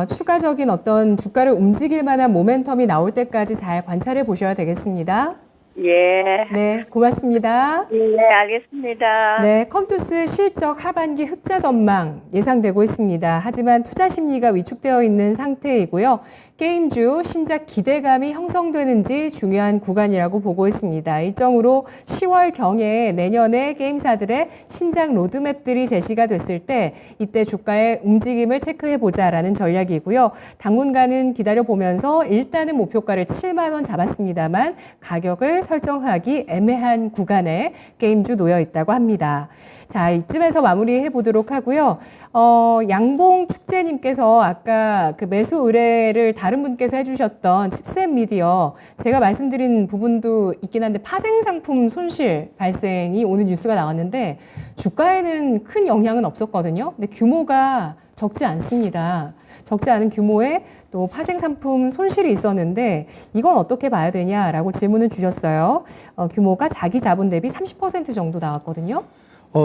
추가적인 어떤 주가를 움직일 만한 모멘텀이 나올 때까지 잘 관찰해 보셔야 되겠습니다. 예. 네, 고맙습니다. 네, 알겠습니다. 네, 컴투스 실적 하반기 흑자 전망 예상되고 있습니다. 하지만 투자 심리가 위축되어 있는 상태이고요. 게임주 신작 기대감이 형성되는지 중요한 구간이라고 보고 있습니다. 일정으로 10월경에 내년에 게임사들의 신작 로드맵들이 제시가 됐을 때 이때 주가의 움직임을 체크해보자라는 전략이고요. 당분간은 기다려보면서 일단은 목표가를 7만 원 잡았습니다만 가격을 설정하기 애매한 구간에 게임주 놓여 있다고 합니다. 자, 이쯤에서 마무리해 보도록 하고요. 양봉 축제님께서 아까 그 매수 의뢰를 다른 분께서 해주셨던 칩셋 미디어 제가 말씀드린 부분도 있긴 한데 파생 상품 손실 발생이 오는 뉴스가 나왔는데 주가에는 큰 영향은 없었거든요. 근데 규모가 적지 않습니다. 적지 않은 규모의 또 파생 상품 손실이 있었는데 이건 어떻게 봐야 되냐라고 질문을 주셨어요. 규모가 자기 자본 대비 30% 정도 나왔거든요.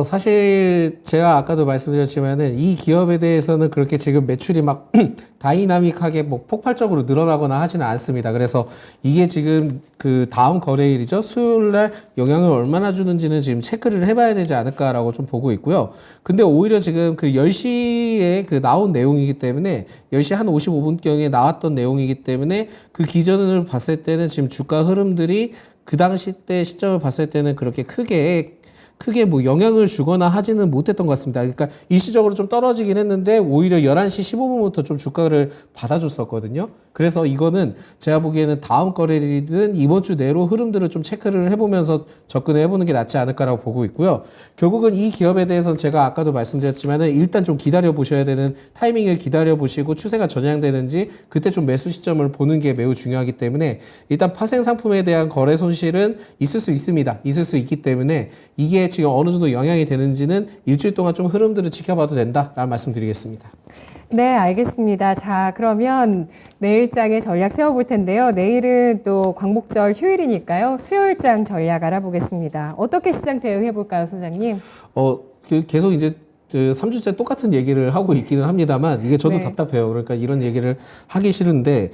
사실 제가 아까도 말씀드렸지만은 이 기업에 대해서는 그렇게 지금 매출이 막 다이나믹하게 뭐 폭발적으로 늘어나거나 하지는 않습니다. 그래서 이게 지금 그 다음 거래일이죠. 수요일 날 영향을 얼마나 주는지는 지금 체크를 해봐야 되지 않을까라고 좀 보고 있고요. 근데 오히려 지금 그 10시에 그 나온 내용이기 때문에 10시 한 55분경에 나왔던 내용이기 때문에 그 기전을 봤을 때는 지금 주가 흐름들이 그 당시 때 시점을 봤을 때는 그렇게 크게 뭐 영향을 주거나 하지는 못했던 것 같습니다. 그러니까 일시적으로 좀 떨어지긴 했는데 오히려 11시 15분부터 좀 주가를 받아줬었거든요. 그래서 이거는 제가 보기에는 다음 거래일이든 이번 주 내로 흐름들을 좀 체크를 해보면서 접근을 해보는 게 낫지 않을까라고 보고 있고요. 결국은 이 기업에 대해서는 제가 아까도 말씀드렸지만은 일단 좀 기다려 보셔야 되는 타이밍을 기다려 보시고 추세가 전향되는지 그때 좀 매수 시점을 보는 게 매우 중요하기 때문에 일단 파생 상품에 대한 거래 손실은 있을 수 있습니다. 있을 수 있기 때문에 이게 지금 어느 정도 영향이 되는지는 일주일 동안 좀 흐름들을 지켜봐도 된다라는 말씀드리겠습니다. 네, 알겠습니다. 자, 그러면 내일장의 전략 세워볼 텐데요. 내일은 또 광복절 휴일이니까요. 수요일장 전략 알아보겠습니다. 어떻게 시장 대응해볼까요, 소장님? 계속 이제 3주째 똑같은 얘기를 하고 있기는 합니다만 이게 저도 네. 답답해요. 그러니까 이런 얘기를 하기 싫은데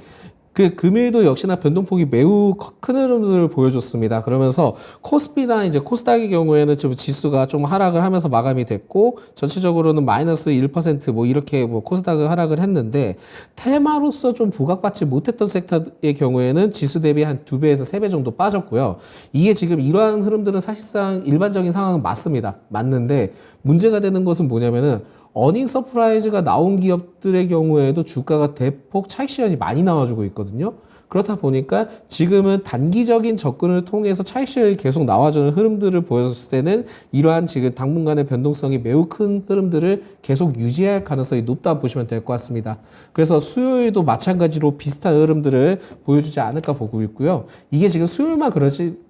그 금일도 역시나 변동폭이 매우 큰 흐름들을 보여줬습니다. 그러면서 코스피나 이제 코스닥의 경우에는 지금 지수가 좀 하락을 하면서 마감이 됐고 전체적으로는 마이너스 1% 뭐 이렇게 뭐 코스닥은 하락을 했는데 테마로서 좀 부각받지 못했던 섹터의 경우에는 지수 대비 한 2배에서 3배 정도 빠졌고요. 이게 지금 이러한 흐름들은 사실상 일반적인 상황은 맞습니다. 맞는데 문제가 되는 것은 뭐냐면은 어닝 서프라이즈가 나온 기업들의 경우에도 주가가 대폭 차익 실현이 많이 나와주고 있거든요. 그렇다 보니까 지금은 단기적인 접근을 통해서 차익 실현이 계속 나와주는 흐름들을 보였을 때는 이러한 지금 당분간의 변동성이 매우 큰 흐름들을 계속 유지할 가능성이 높다 보시면 될 것 같습니다. 그래서 수요일도 마찬가지로 비슷한 흐름들을 보여주지 않을까 보고 있고요. 이게 지금 수요일만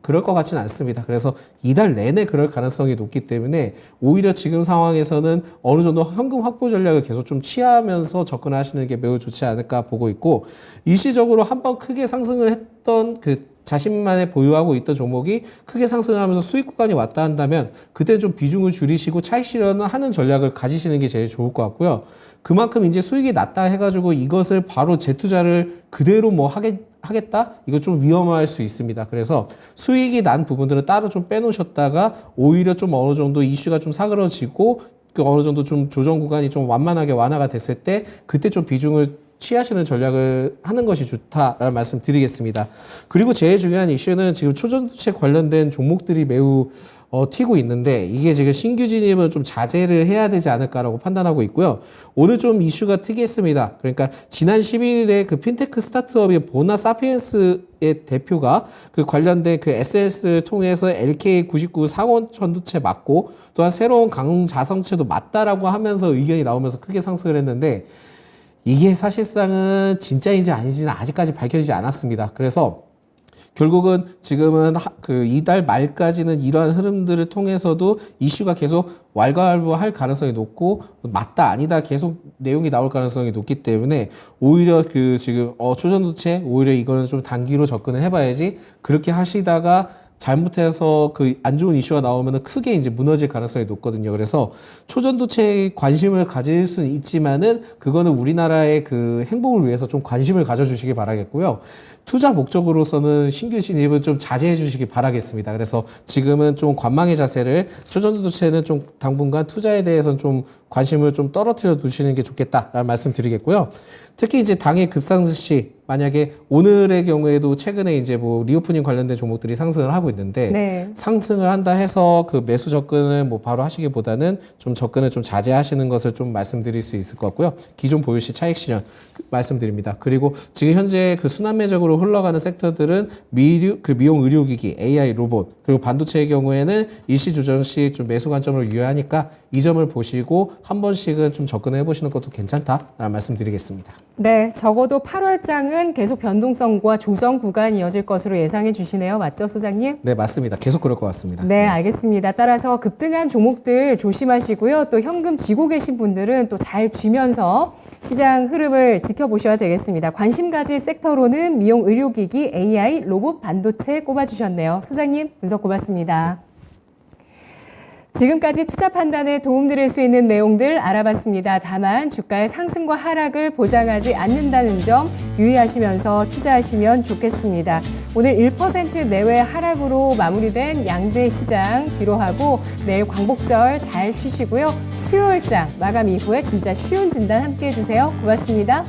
그럴 것 같지는 않습니다. 그래서 이달 내내 그럴 가능성이 높기 때문에 오히려 지금 상황에서는 어느 정도 현금 확보 전략을 계속 좀 취하면서 접근하시는 게 매우 좋지 않을까 보고 있고 일시적으로 한번 크게 상승을 했던 그 자신만의 보유하고 있던 종목이 크게 상승을 하면서 수익 구간이 왔다 한다면 그때 좀 비중을 줄이시고 차익 실현을 하는 전략을 가지시는 게 제일 좋을 것 같고요. 그만큼 이제 수익이 낮다 해가지고 이것을 바로 재투자를 그대로 뭐 하겠다? 이거 좀 위험할 수 있습니다. 그래서 수익이 난 부분들은 따로 좀 빼놓으셨다가 오히려 좀 어느 정도 이슈가 좀 사그러지고 그 어느 정도 좀 조정 구간이 좀 완만하게 완화가 됐을 때 그때 좀 비중을 취하시는 전략을 하는 것이 좋다라는 말씀 드리겠습니다. 그리고 제일 중요한 이슈는 지금 초전도체 관련된 종목들이 매우 튀고 있는데 이게 지금 신규 진입은 좀 자제를 해야 되지 않을까라고 판단하고 있고요. 오늘 좀 이슈가 특이했습니다. 그러니까 지난 11일에 그 핀테크 스타트업의 보나 사피엔스의 대표가 그 관련된 그 SNS를 통해서 LK99 상원 전도체 맞고 또한 새로운 강자성체도 맞다라고 하면서 의견이 나오면서 크게 상승을 했는데 이게 사실상은 진짜인지 아닌지는 아직까지 밝혀지지 않았습니다. 그래서 결국은 지금은 그 이달 말까지는 이러한 흐름들을 통해서도 이슈가 계속 왈가왈부할 가능성이 높고 맞다 아니다 계속 내용이 나올 가능성이 높기 때문에 오히려 그 지금 초전도체 오히려 이거는 좀 단기로 접근을 해봐야지 그렇게 하시다가 잘못해서 그 안 좋은 이슈가 나오면 크게 이제 무너질 가능성이 높거든요. 그래서 초전도체에 관심을 가질 수는 있지만은 그거는 우리나라의 그 행복을 위해서 좀 관심을 가져주시기 바라겠고요. 투자 목적으로서는 신규 진입은 좀 자제해 주시기 바라겠습니다. 그래서 지금은 좀 관망의 자세를 초전도체는 좀 당분간 투자에 대해서는 좀 관심을 좀 떨어뜨려 두시는 게 좋겠다라는 말씀 드리겠고요. 특히 이제 당일 급상승 시 만약에 오늘의 경우에도 최근에 이제 뭐 리오프닝 관련된 종목들이 상승을 하고 있는데 네. 상승을 한다 해서 그 매수 접근을 뭐 바로 하시기보다는 좀 접근을 좀 자제하시는 것을 좀 말씀드릴 수 있을 것 같고요. 기존 보유 시 차익 실현 말씀드립니다. 그리고 지금 현재 그 순환매적으로 흘러가는 섹터들은 미용 의료기기, AI 로봇 그리고 반도체의 경우에는 일시 조정 시 좀 매수 관점으로 유효하니까 이 점을 보시고 한 번씩은 좀 접근을 해보시는 것도 괜찮다라는 말씀드리겠습니다. 네, 적어도 8월장은 계속 변동성과 조정 구간이 이어질 것으로 예상해 주시네요. 맞죠, 소장님? 네, 맞습니다. 계속 그럴 것 같습니다. 네, 알겠습니다. 따라서 급등한 종목들 조심하시고요. 또 현금 쥐고 계신 분들은 또 잘 쥐면서 시장 흐름을 지켜보셔야 되겠습니다. 관심 가질 섹터로는 미용 의료기기, AI, 로봇, 반도체 꼽아주셨네요. 소장님, 분석 고맙습니다. 지금까지 투자 판단에 도움드릴 수 있는 내용들 알아봤습니다. 다만 주가의 상승과 하락을 보장하지 않는다는 점 유의하시면서 투자하시면 좋겠습니다. 오늘 1% 내외 하락으로 마무리된 양대 시장 뒤로 하고 내일 광복절 잘 쉬시고요. 수요일장 마감 이후에 진짜 쉬운 진단 함께 해주세요. 고맙습니다.